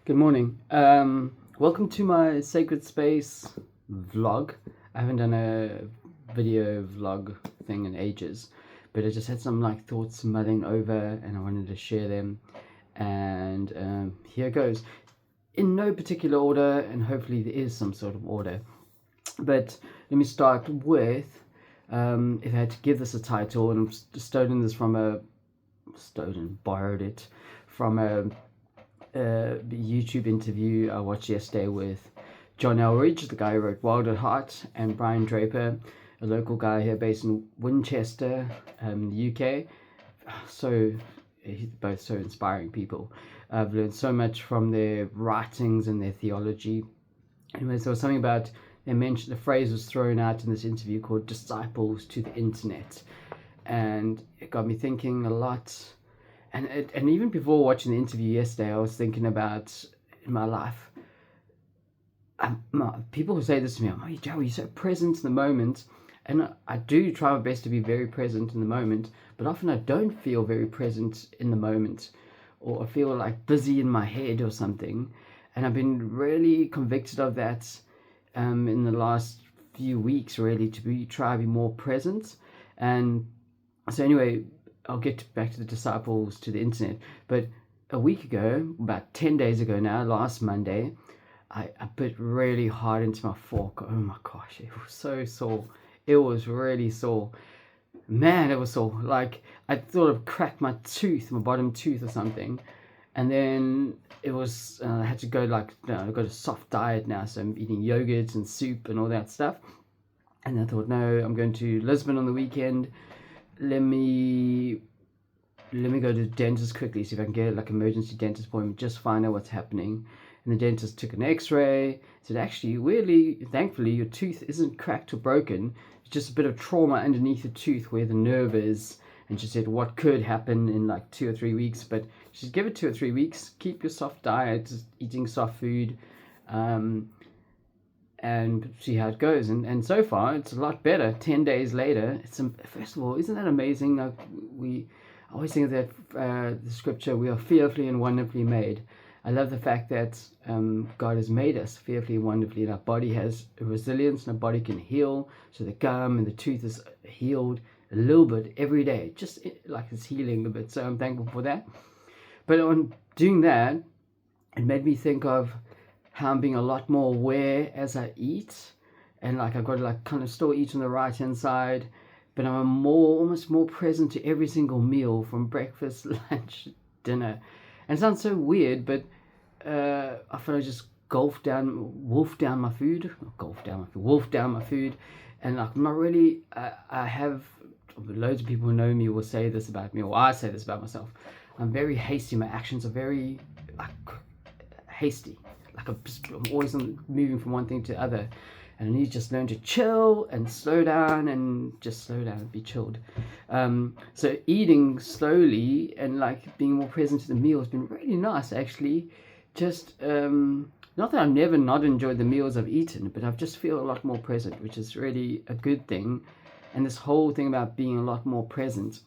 Good morning. Welcome to my Sacred Space vlog. I haven't done a video vlog thing in ages, but I just had some thoughts mulling over and I wanted to share them. And here goes. In no particular order, and hopefully there is some sort of order. But let me start with, if I had to give this a title, and borrowed it from a YouTube interview I watched yesterday with John Elridge, the guy who wrote Wild at Heart, and Brian Draper, a local guy here based in Winchester, the UK. So both so inspiring people. I've learned so much from their writings and their theology. Anyways, there was something about the phrase was thrown out in this interview called "disciples to the internet," and it got me thinking a lot. And even before watching the interview yesterday, I was thinking about in my life. People who say this to me, "Oh, Joe, you're so present in the moment," and I do try my best to be very present in the moment. But often I don't feel very present in the moment, or I feel like busy in my head or something. And I've been really convicted of that in the last few weeks, really, try to be more present. And so anyway, I'll get back to the disciples to the internet. But a week ago, about 10 days ago now, last Monday, I bit really hard into my fork. Oh my gosh, it was so sore. It was really sore. Man, it was sore. Like, I thought I'd cracked my bottom tooth or something. And then it was, I had to go I've got a soft diet now, so I'm eating yogurt and soup and all that stuff. And I thought, no, I'm going to Lisbon on the weekend. Let me go to the dentist quickly, see if I can get emergency dentist appointment, just find out what's happening. And the dentist took an x-ray, said actually, weirdly, thankfully, your tooth isn't cracked or broken. It's just a bit of trauma underneath the tooth where the nerve is. And she said what could happen in 2 or 3 weeks, but she said give it 2 or 3 weeks, keep your soft diet, eating soft food, and see how it goes. And so far, it's a lot better. 10 days later, first of all, isn't that amazing? We always think of that the scripture, we are fearfully and wonderfully made. I love the fact that God has made us fearfully and wonderfully, and our body has a resilience, and our body can heal. So the gum and the tooth is healed a little bit every day, just like it's healing a bit. So I'm thankful for that. But on doing that, it made me think of how I'm being a lot more aware as I eat, and I've got to kind of still eat on the right hand side, but I'm almost more present to every single meal, from breakfast, lunch, dinner. And it sounds so weird, but I feel I just wolf down my food, and I'm not really. I have loads of people who know me will say this about me, or I say this about myself. I'm very hasty. My actions are very hasty. I'm always moving from one thing to the other, and I need to just learn to chill and slow down and be chilled. So eating slowly and being more present to the meal has been really nice, actually. Just not that I've never not enjoyed the meals I've eaten, but I've just feel a lot more present, which is really a good thing. And this whole thing about being a lot more present,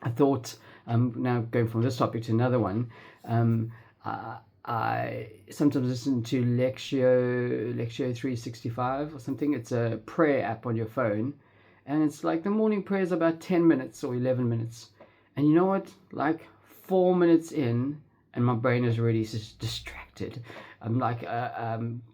I thought, now going from this topic to another one, I sometimes listen to Lectio 365 or something. It's a prayer app on your phone, and it's the morning prayer is about 10 minutes or 11 minutes. And you know what? 4 minutes in, and my brain is already distracted. I'm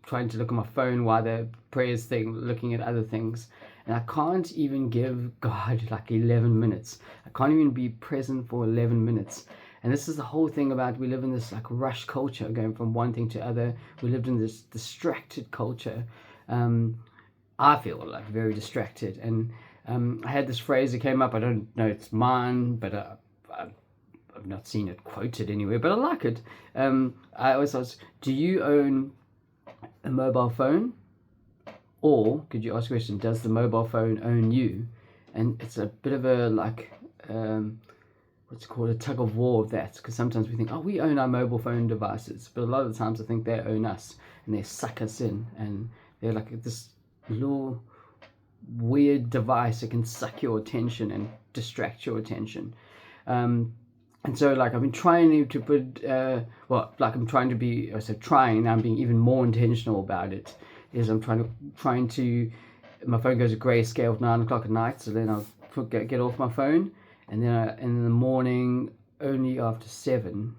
trying to look at my phone while the prayers looking at other things. And I can't even give God 11 minutes. I can't even be present for 11 minutes. And this is the whole thing about, we live in this rush culture, going from one thing to other. We lived in this distracted culture. I feel very distracted. And I had this phrase that came up. I don't know it's mine, but I've not seen it quoted anywhere, but I like it. I always ask, do you own a mobile phone? Or could you ask the question, does the mobile phone own you? And it's a bit of a what's it called, a tug of war of that, because sometimes we think, oh, we own our mobile phone devices, but a lot of the times I think they own us, and they suck us in, and they're this little weird device that can suck your attention and distract your attention. And so like I've been trying to put I'm trying to be, now I'm being even more intentional about it, is I'm trying to my phone goes to grayscale at 9 o'clock at night, so then I'll get off my phone, and then in the morning only after 7,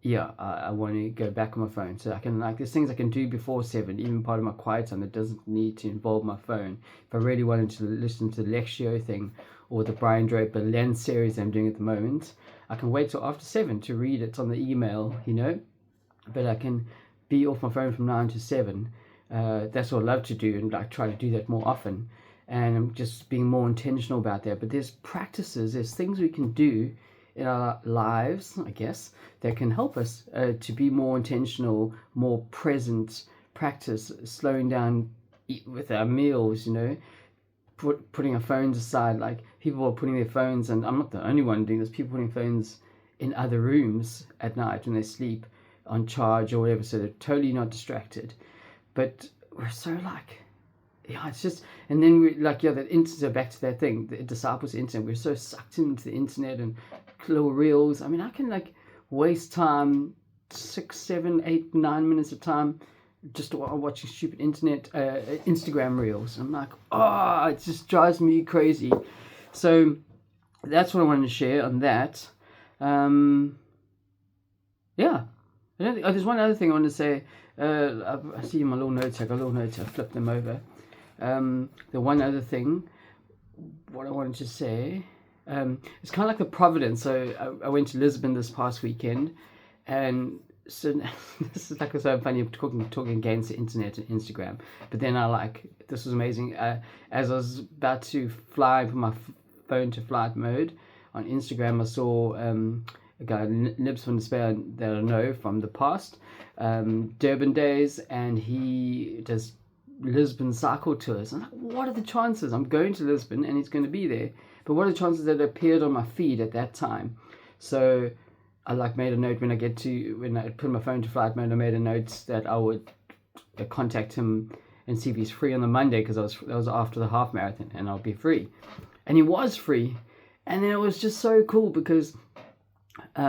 I want to go back on my phone, so I can, like, there's things I can do before 7, even part of my quiet time that doesn't need to involve my phone. If I really wanted to listen to the Lectio thing or the Brian Draper Lens series I'm doing at the moment, I can wait till after 7 to read it on the email, but I can be off my phone from 9 to 7. That's what I love to do, and I try to do that more often, and I'm just being more intentional about that. But there's things we can do in our lives, I guess, that can help us to be more intentional, more present, practice slowing down with our meals, putting our phones aside. Like, people are putting their phones, and I'm not the only one doing this, people putting phones in other rooms at night when they sleep on charge or whatever, so they're totally not distracted. But we're so it's just, and then we that internet, back to that thing, the disciples internet, we're so sucked into the internet and little reels. I mean, I can waste time, 6, 7, 8, 9 minutes of time just watching stupid Instagram reels. I'm like, it just drives me crazy. So that's what I wanted to share on that. There's one other thing I want to say. I see my little notes. I got little notes. I flipped them over. The one other thing, what I wanted to say, it's kind of like the Providence. So I went to Lisbon this past weekend, and so this is so funny talking against the internet and Instagram. But then this was amazing. As I was about to fly, put my phone to flight mode on Instagram, I saw a guy, Nibs from Despair, that I know from the past, Durban days, and he does Lisbon cycle tours. I'm like, what are the chances? I'm going to Lisbon and he's going to be there, but what are the chances that it appeared on my feed at that time? So I made a note when I put my phone to flight mode. I made a note that I would contact him and see if he's free on the Monday, because that was after the half marathon, and I'll be free. And he was free, and then it was just so cool because we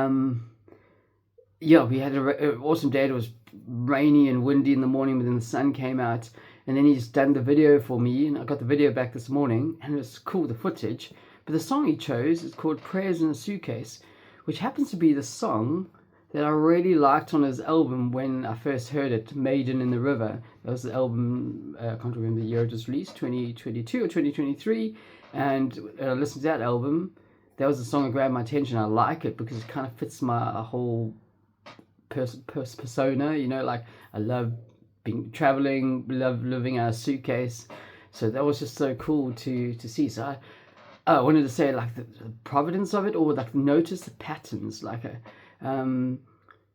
had an awesome day. It was rainy and windy in the morning, but then the sun came out, and then he's done the video for me, and I got the video back this morning, and it was cool, the footage. But the song he chose is called Prayers in a Suitcase, which happens to be the song that I really liked on his album when I first heard it, Maiden in the River. That was the album, I can't remember the year it was released, 2022 or 2023, and I listened to that album. That was the song that grabbed my attention. I like it because it kind of fits my whole persona, I love traveling, love living out of a suitcase. So that was just so cool to see. So I wanted to say the providence of it, or notice the patterns.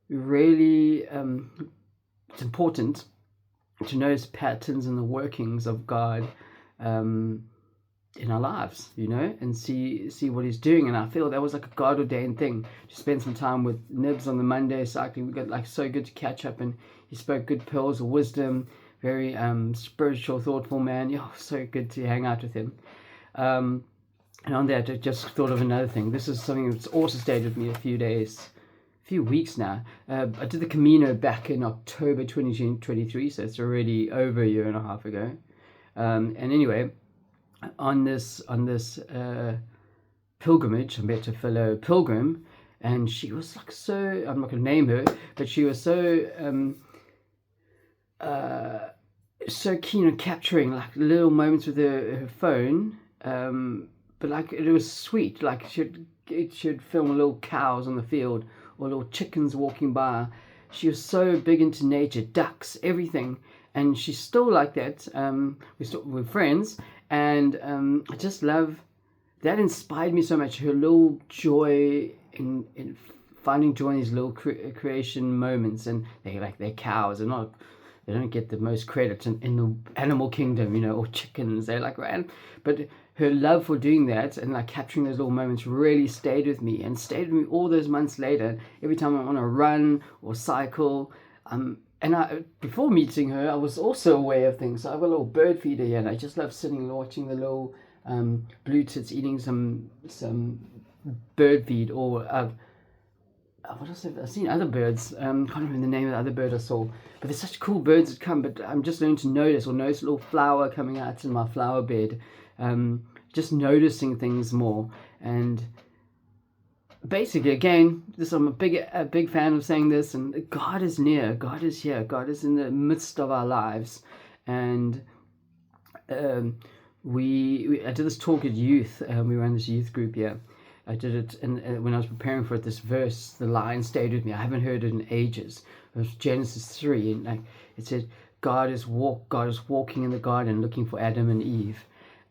Really, it's important to notice patterns in the workings of God in our lives, and see what he's doing. And I feel that was a God ordained thing to spend some time with Nibs on the Monday cycling. We got so good to catch up, and he spoke good pearls of wisdom, very spiritual, thoughtful man. So good to hang out with him. And on that, I just thought of another thing. This is something that's also stayed with me a few weeks now. I did the Camino back in October 2023, so it's already over a year and a half ago. And anyway, on this pilgrimage, I met a fellow pilgrim, and she was so, I'm not going to name her, but she was so so keen on capturing little moments with her phone, but it was sweet. She'd film little cows on the field or little chickens walking by. She was so big into nature, ducks, everything, and she's still like that. We're friends, and I just love that. Inspired me so much. Her little joy in finding joy in these little creation moments, and they're cows. They don't get the most credit in the animal kingdom, or chickens. They're random. But her love for doing that and capturing those little moments really stayed with me, and stayed with me all those months later. Every time I want to run or cycle, and before meeting her, I was also aware of things. So I have a little bird feeder here, and I just love sitting and watching the little blue tits eating some bird feed, or what else I've seen other birds. Can't remember the name of the other bird I saw, but there's such cool birds that come. But I'm just learning to notice, or notice a little flower coming out in my flower bed. Just noticing things more. And basically, again, I'm a big fan of saying this, and God is near, God is here, God is in the midst of our lives. And I did this talk at youth. We ran this youth group here. I did it, and when I was preparing for it, this verse, the line stayed with me. I haven't heard it in ages. It was Genesis 3, and it said, God is walking in the garden looking for Adam and Eve.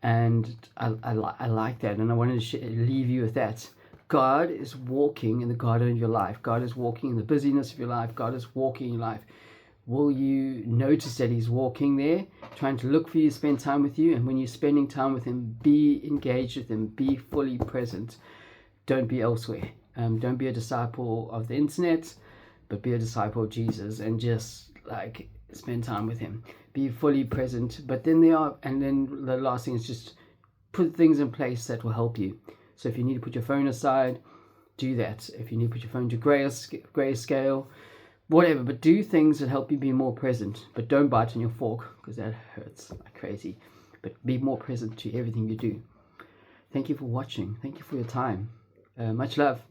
And I like that, and I wanted to leave you with that. God is walking in the garden of your life. God is walking in the busyness of your life. God is walking in your life. Will you notice that he's walking there, trying to look for you, spend time with you? And when you're spending time with him, be engaged with him, be fully present. Don't be elsewhere. Don't be a disciple of the internet, but be a disciple of Jesus, and just like spend time with him. Be fully present. But then then the last thing is just put things in place that will help you. So if you need to put your phone aside, do that. If you need to put your phone to grayscale, whatever, but do things that help you be more present. But don't bite on your fork, because that hurts like crazy. But be more present to everything you do. Thank you for watching. Thank you for your time. Much love.